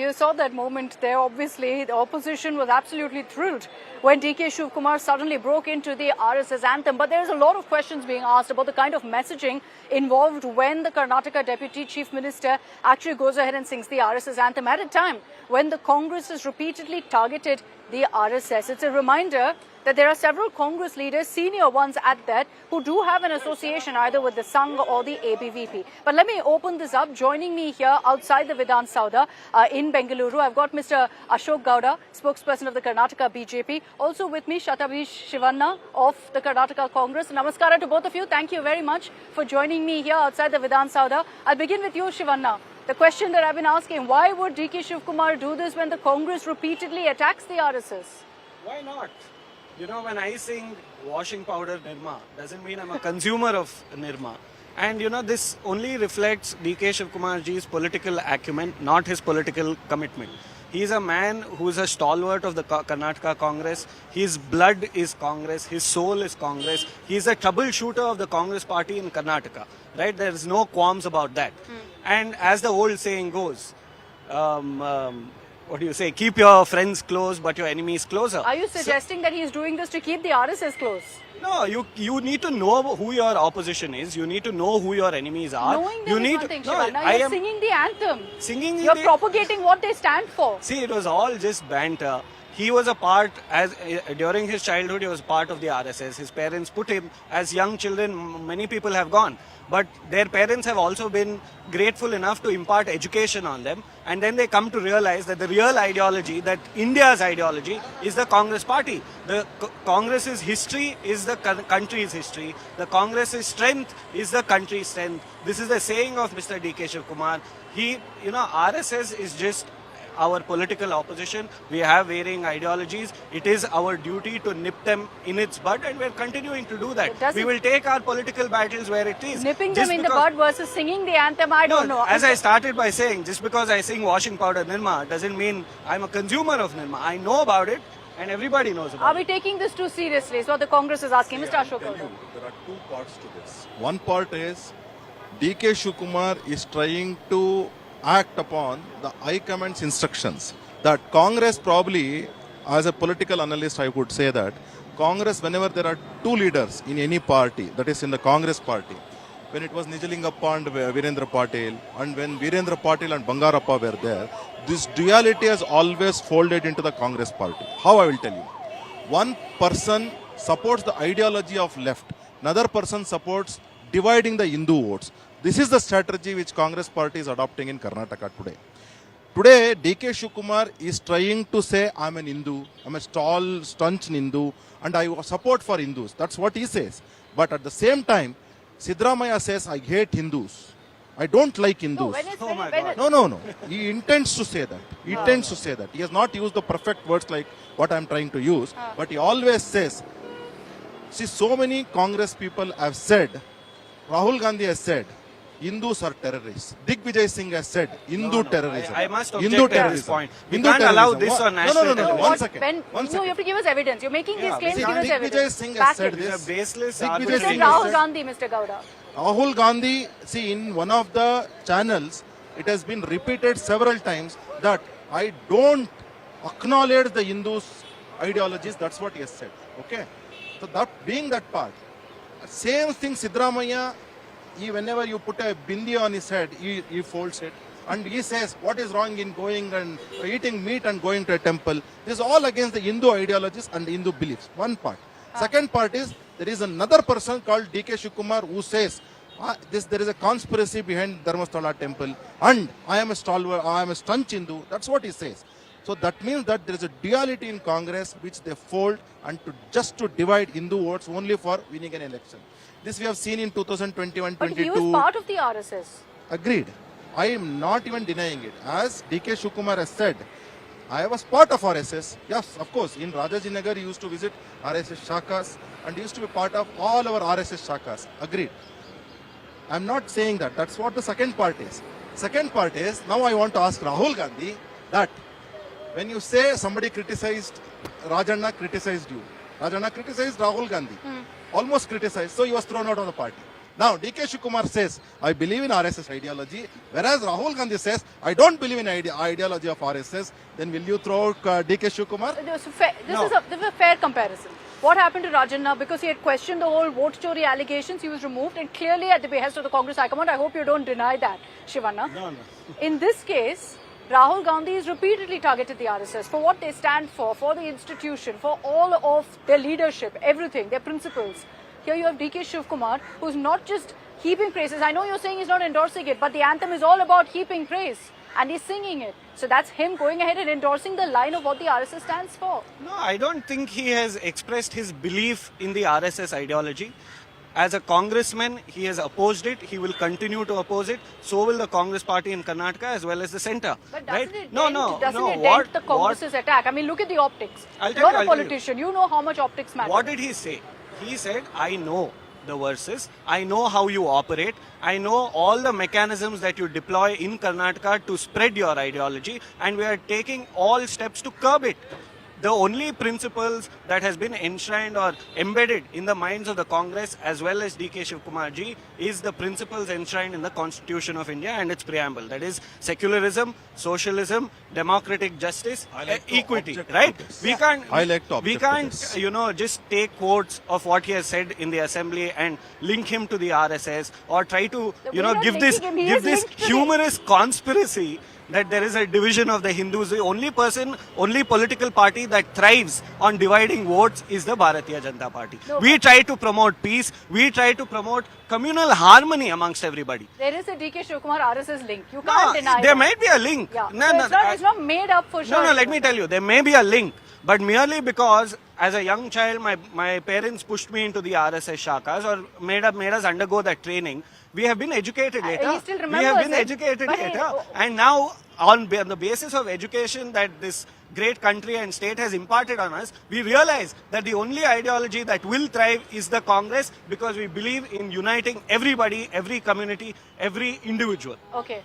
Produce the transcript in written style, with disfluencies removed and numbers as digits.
You saw that moment there. Obviously, the opposition was absolutely thrilled when DK Shivkumar suddenly broke into the RSS anthem. But there's a lot of questions being asked about the kind of messaging involved when the Karnataka Deputy Chief Minister actually goes ahead and sings the RSS anthem at a time when the Congress has repeatedly targeted the RSS. It's a reminder that there are several Congress leaders, senior ones at that, who do have an association either with the Sangh or the ABVP. But let me open this up. Joining me here outside the Vidhan Sauda in Bengaluru, I've got Mr. Ashok Gowda, spokesperson of the Karnataka BJP. Also with me, Shatabhi Shivanna of the Karnataka Congress. Namaskara to both of you. Thank you very much for joining me here outside the Vidhan Sauda. I'll begin with you, Shivanna. The question that I've been asking, why would DK Shivkumar do this when the Congress repeatedly attacks the RSS? Why not? You know, when I sing washing powder Nirma, doesn't mean I'm a consumer of Nirma. And you know, this only reflects DK Shivkumar ji's political acumen, not his political commitment. He's a man who is a stalwart of the Karnataka Congress. His blood is Congress. His soul is Congress. He's a troubleshooter of the Congress party in Karnataka. Right? There's no qualms about that. And as the old saying goes, what do you say? Keep your friends close, but your enemies closer. Are you suggesting that he's doing this to keep the RSS close? No, you need to know who your opposition is. You need to know who your enemies are. Knowing you them need is one thing, no, Shivanna. You're singing the anthem. You're propagating what they stand for. See, it was all just banter. He was a part, during his childhood, he was part of the RSS. His parents put him, as young children, many people have gone. But their parents have also been grateful enough to impart education on them. And then they come to realize that the real ideology, that India's ideology, is the Congress party. The Congress's history is the country's history. The Congress's strength is the country's strength. This is the saying of Mr. DK Shivkumar. RSS is just our political opposition. We have varying ideologies. It is our duty to nip them in its bud, and we're continuing to do that. We will take our political battles where it is. Nipping them in the bud versus singing the anthem, I don't know. As I started by saying, just because I sing washing powder Nirma doesn't mean I'm a consumer of Nirma. I know about it, and everybody knows about it. Are we taking this too seriously? Is what the Congress is asking. Mr. Ashok Gowda. There are two parts to this. One part is DK Shivkumar is trying to act upon the High Command's instructions. That Congress probably, as a political analyst, I would say that Congress, whenever there are two leaders in any party, that is in the Congress party, when it was Nijalingappa and Virendra Patil, and when Virendra Patil and Bangarappa were there, this duality has always folded into the Congress party. How I will tell you. One person supports the ideology of left, another person supports dividing the Hindu votes. This is the strategy which Congress party is adopting in Karnataka today. Today, DK Shivkumar is trying to say, I'm an Hindu, I'm a staunch Hindu, and I support for Hindus. That's what he says. But at the same time, Siddaramaiah says, I hate Hindus. I don't like Hindus. No. He intends to say that. He intends to say that. He has not used the perfect words like what I'm trying to use, but he always says, see, so many Congress people have said, Rahul Gandhi has said, Hindus are terrorists. Digvijay Singh has said, Hindu terrorism. I must object Hindu at this point. We can't allow this on national television. One second. No, you have to give us evidence. You're making these claims, give us Digvijay evidence. Singh has said These are this. baseless Digvijay You said Singh Rahul Gandhi, Mr. Gowda. Rahul Gandhi, see, in one of the channels, it has been repeated several times that I don't acknowledge the Hindus' ideologies. That's what he has said. Okay? So that being that part, same thing Siddaramaiah, whenever you put a bindi on his head, he folds it. And he says, what is wrong in going and eating meat and going to a temple? This is all against the Hindu ideologies and Hindu beliefs. One part. Second part is, there is another person called DK Shivkumar who says, there is a conspiracy behind Dharmasthala temple and I am a stalwart, I am a staunch Hindu. That's what he says. So that means that there is a duality in Congress which they fold and just to divide Hindu votes only for winning an election. This we have seen in 2021-22. But he was part of the RSS. Agreed. I am not even denying it. As DK Shivkumar has said, I was part of RSS. Yes, of course. In Rajajinagar, he used to visit RSS Shakas and he used to be part of all our RSS Shakas. Agreed. I am not saying that. That's what the second part is. Second part is, now I want to ask Rahul Gandhi that when you say somebody criticized, Rajanna criticized you. Rajanna criticized Rahul Gandhi. Almost criticized. So he was thrown out of the party. Now, DK Shivakumar says, I believe in RSS ideology, whereas Rahul Gandhi says, I don't believe in ideology of RSS. Then will you throw out DK Shivakumar? This is a fair comparison. What happened to Rajanna? Because he had questioned the whole vote story allegations, he was removed, and clearly at the behest of the Congress High Command. I hope you don't deny that, Shivanna. No. In this case, Rahul Gandhi has repeatedly targeted the RSS for what they stand for the institution, for all of their leadership, everything, their principles. Here you have DK Shivakumar, who's not just heaping praises. I know you're saying he's not endorsing it, but the anthem is all about heaping praise. And he's singing it. So that's him going ahead and endorsing the line of what the RSS stands for. No, I don't think he has expressed his belief in the RSS ideology. As a congressman, he has opposed it. He will continue to oppose it. So will the Congress party in Karnataka as well as the centre. But doesn't it No, dent the Congress's attack? I mean, look at the optics. I'll tell You're you, a I'll tell you. politician. You know how much optics matter. What did he say? He said, I know the verses. I know how you operate. I know all the mechanisms that you deploy in Karnataka to spread your ideology, and we are taking all steps to curb it. The only principles that has been enshrined or embedded in the minds of the Congress as well as DK Shivakumar ji is the principles enshrined in the Constitution of India and its preamble. That is secularism, socialism, democratic justice, I like to equity. object Right? to this. We can't. I like to We object to can't. this. Just take quotes of what he has said in the assembly and link him to the RSS, or try to We're not give this linking him. He is linked to the- humorous conspiracy that there is a division of the Hindus. The only political party that thrives on dividing votes is the Bharatiya Janata Party. No, We try to promote peace. We try to promote communal harmony amongst everybody. There is a DK Shivakumar RSS link. You No, can't deny there that. might be a link. Yeah. No, So no, it's not made up for sure. No, let me tell you, there may be a link, but merely because as a young child, my parents pushed me into the RSS shakas or made us undergo that training. We have been educated later. He still We have remembers been it, educated but later. And now, on the basis of education that this great country and state has imparted on us, we realize that the only ideology that will thrive is the Congress, because we believe in uniting everybody, every community, every individual. Okay.